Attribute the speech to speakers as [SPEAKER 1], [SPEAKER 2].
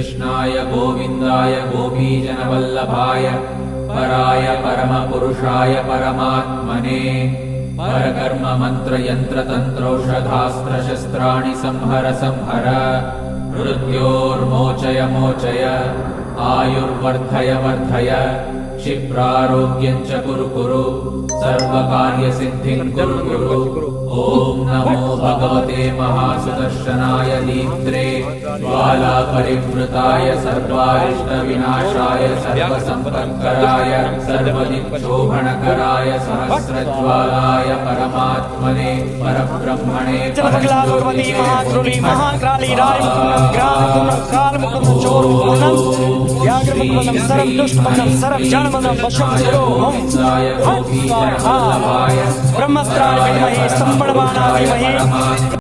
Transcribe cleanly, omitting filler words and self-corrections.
[SPEAKER 1] श्रीकृष्णाय गोविन्दाय गोपीजनवल्लभाय पराय परमपुरुषाय परमात्मने परकर्म मंत्र यंत्र तंत्रौषधास्त्र शस्त्राणि संहर संहर मृत्योर्मोचय मोचय आयुर्वर्धय वर्धय क्षिप्रारोग्यं च कुरु कुरु सर्वकार्यसिद्धिं कुरु कुरु। ओम नमो भगवते महासुदर्शनाय दीप्त्रे ज्वालापरिवृताय सर्वारिष्टविनाशाय सर्वसम्पत्कराय सर्वदिक्शोभनकराय सहस्रज्वालाय परमात्मने परब्रह्मणे
[SPEAKER 2] भगवती महाक्रोली महाकाली राय काल मुकुंद चोर व्याघ्रमुकुंदं सरं दुष्टमनं सरं जानमनं वशं करो ब्रह्मस्त्राय विद्महे संबलवानाय विमहे